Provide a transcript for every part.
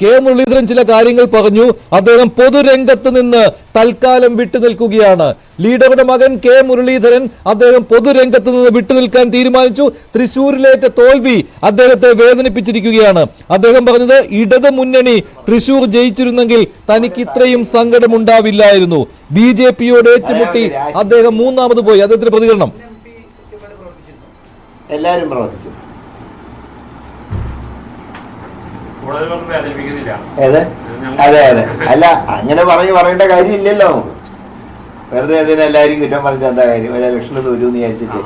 K Muraleedharan ചില കാര്യങ്ങൾ പറഞ്ഞു. അദ്ദേഹം പൊതുരംഗത്ത് നിന്ന് തൽക്കാലം വിട്ടുനിൽക്കുകയാണ്. ലീഡറുടെ മകൻ കെ മുരളീധരൻ അദ്ദേഹം പൊതുരംഗത്ത് നിന്ന് വിട്ടുനിൽക്കാൻ തീരുമാനിച്ചു. തൃശൂരിലേറ്റ തോൽവി അദ്ദേഹത്തെ വേദനിപ്പിച്ചിരിക്കുകയാണ്. അദ്ദേഹം പറഞ്ഞത് ഇടത് മുന്നണി തൃശൂർ ജയിച്ചിരുന്നെങ്കിൽ തനിക്ക് ഇത്രയും സങ്കടം ഉണ്ടാവില്ലായിരുന്നു. ബിജെപിയോട് ഏറ്റുമുട്ടി അദ്ദേഹം മൂന്നാമത് പോയി. അദ്ദേഹത്തിന്റെ പ്രതികരണം: എല്ലാവരും പ്രവർത്തിച്ചു. അതെ അതെ അതെ അല്ല, അങ്ങനെ പറയേണ്ട കാര്യമില്ലല്ലോ. നമുക്ക് വെറുതെ അതിന് എല്ലാവരും കുറ്റം പറഞ്ഞാൽ എന്താ കാര്യം? ഒരു ഇലക്ഷന് തോറ്റു എന്ന് വിചാരിച്ചിട്ട്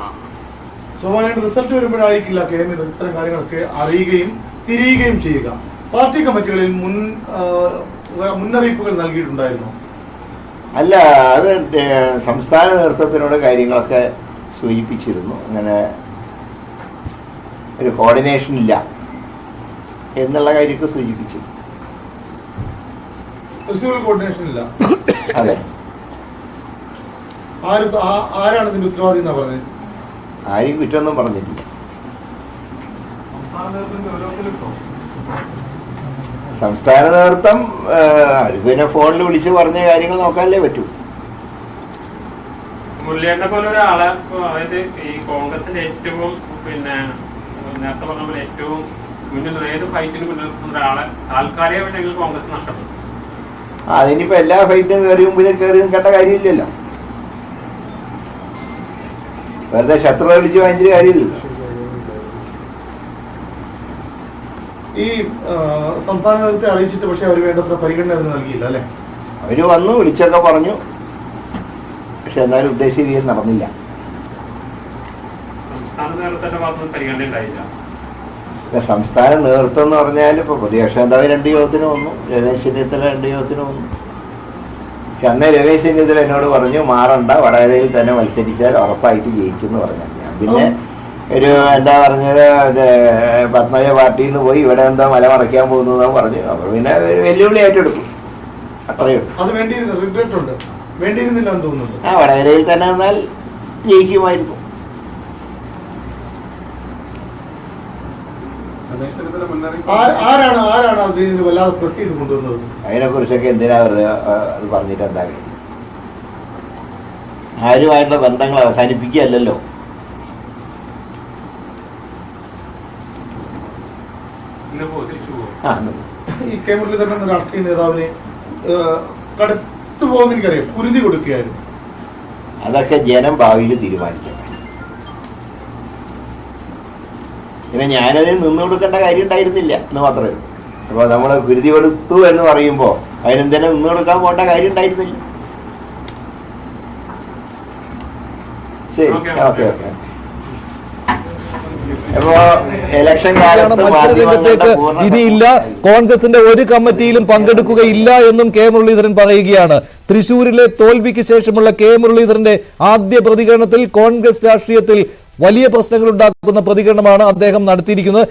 സ്വാഭാവികമായിട്ട് റിസൾട്ട് വരുമ്പോഴായിരിക്കില്ല ഇത്തരം കാര്യങ്ങളൊക്കെ അറിയുകയും തിരിയുകയും ചെയ്യുക. പാർട്ടി കമ്മിറ്റികളിൽ മുന്നറിയിപ്പുകൾ നൽകിയിട്ടുണ്ടായിരുന്നു. അല്ല, അത് സംസ്ഥാന നേതൃത്വത്തിനോട് കാര്യങ്ങളൊക്കെ സൂചിപ്പിച്ചിരുന്നു. അങ്ങനെ ഒരു കോർഡിനേഷൻ ഇല്ല എന്നുള്ള കാര്യമൊക്കെ സൂചിപ്പിച്ചു. കോർഡിനേഷൻ ഇല്ല. അതെ. ആരാണ് ഇതിന്റെ ഉത്തരവാദി എന്നാ പറഞ്ഞത്? ആരും കുറ്റമൊന്നും പറഞ്ഞിട്ടില്ല. സംസ്ഥാന നേതൃത്വം പിന്നെ ഫോണിൽ വിളിച്ച് പറഞ്ഞ കാര്യങ്ങൾ നോക്കാനല്ലേ പറ്റൂ. മുരളിയേട്ടനെ പോലെ ഒരാളെ, അതായത് ഈ കോൺഗ്രസിന്റെ ഏറ്റവും നേരത്തെ പറഞ്ഞ പോലെ ഏറ്റവും മുന്നിൽ ഏത് ഫൈറ്റിന് മുന്നിൽ ഒരാളെ താൽക്കാലികമായിട്ടെങ്കിലും കോൺഗ്രസ് നഷ്ടപ്പെട്ടു. അതിനിപ്പോ എല്ലാ ഫൈറ്റും കയറി നിൽക്കേണ്ട കാര്യമില്ലല്ലോ. വെറുതെ ശത്രുത വിളിച്ച് വാങ്ങിച്ചിട്ട് കാര്യമില്ലല്ലോ. ഈ സംസ്ഥാന നേതൃത്വത്തെ അറിയിച്ചിട്ട് പക്ഷെ അവർ വേണ്ടത്ര പരിഗണന അതിന് നൽകിയില്ല അല്ലെ? അവര് വന്നു വിളിച്ചൊക്കെ പറഞ്ഞു, പക്ഷെ എന്നാലും ഉദ്ദേശിച്ച രീതിയിൽ നടന്നില്ല. സംസ്ഥാന നേതൃത്വം എന്ന് പറഞ്ഞാൽ ഇപ്പൊ പ്രതിപക്ഷ നേതാവ് 2 യോഗത്തിന് വന്നു, രമേശ് ചെന്നിത്തല 2 യോഗത്തിന് വന്നു. പക്ഷെ അന്ന് രമേശ് ചെന്നിത്തല എന്നോട് പറഞ്ഞു മാറണ്ട, വടകരയിൽ തന്നെ മത്സരിച്ചാൽ ഉറപ്പായിട്ട് ജയിക്കുമെന്ന് പറഞ്ഞു. ഞാൻ പിന്നെ ഒരു എന്താ പറഞ്ഞത്, പത്മജ പാർട്ടിയിൽ നിന്ന് പോയി ഇവിടെ എന്താ മല മറയ്ക്കാൻ പോകുന്നതെന്ന് പറഞ്ഞു. അപ്പൊ പിന്നെ ഒരു വെല്ലുവിളി ഏറ്റെടുത്തു, അത്രയേ ഉള്ളൂ. വടകരയിൽ തന്നെ എന്നാൽ ജയിക്കുമായിരുന്നു. അതിനെ കുറിച്ചൊക്കെ എന്തിനാ വെറുതെ അത് പറഞ്ഞിട്ട് എന്താ കാര്യം? ആരുമായിട്ടുള്ള ബന്ധങ്ങൾ അവസാനിപ്പിക്കുകയല്ലോ. ഈ കെ മുരളീധരൻ എന്ന രാഷ്ട്രീയ നേതാവിനെ കടത്തു പോകുന്ന എനിക്കറിയാം, കുരുതി കൊടുക്കുകയായിരുന്നു. അതൊക്കെ ജനം ഭാവിയിൽ തീരുമാനിക്കണം. പിന്നെ ഞാനതിന് നിന്ന് കൊടുക്കേണ്ട കാര്യം ഉണ്ടായിരുന്നില്ല എന്ന് മാത്രമേ ഉള്ളൂ. അപ്പോൾ നമ്മൾ കുരുതി കൊടുത്തു എന്ന് പറയുമ്പോൾ അതിനെന്തിനാ നിന്ന് കൊടുക്കാൻ പോകേണ്ട കാര്യം ഉണ്ടായിരുന്നില്ല. ശരി, ഓക്കെ ഓക്കെ. മത്സരരംഗത്തേക്ക് ഇനിയില്ല. കോൺഗ്രസിന്റെ ഒരു കമ്മിറ്റിയിലും പങ്കെടുക്കുകയില്ല എന്നും കെ മുരളീധരൻ പറയുകയാണ്. തൃശൂരിലെ തോൽവിക്ക് ശേഷമുള്ള കെ മുരളീധരന്റെ ആദ്യ പ്രതികരണത്തിൽ കോൺഗ്രസ് രാഷ്ട്രീയത്തിൽ വലിയ പ്രശ്നങ്ങൾ ഉണ്ടാക്കുന്ന പ്രതികരണമാണ് അദ്ദേഹം നടത്തിയിരിക്കുന്നത്.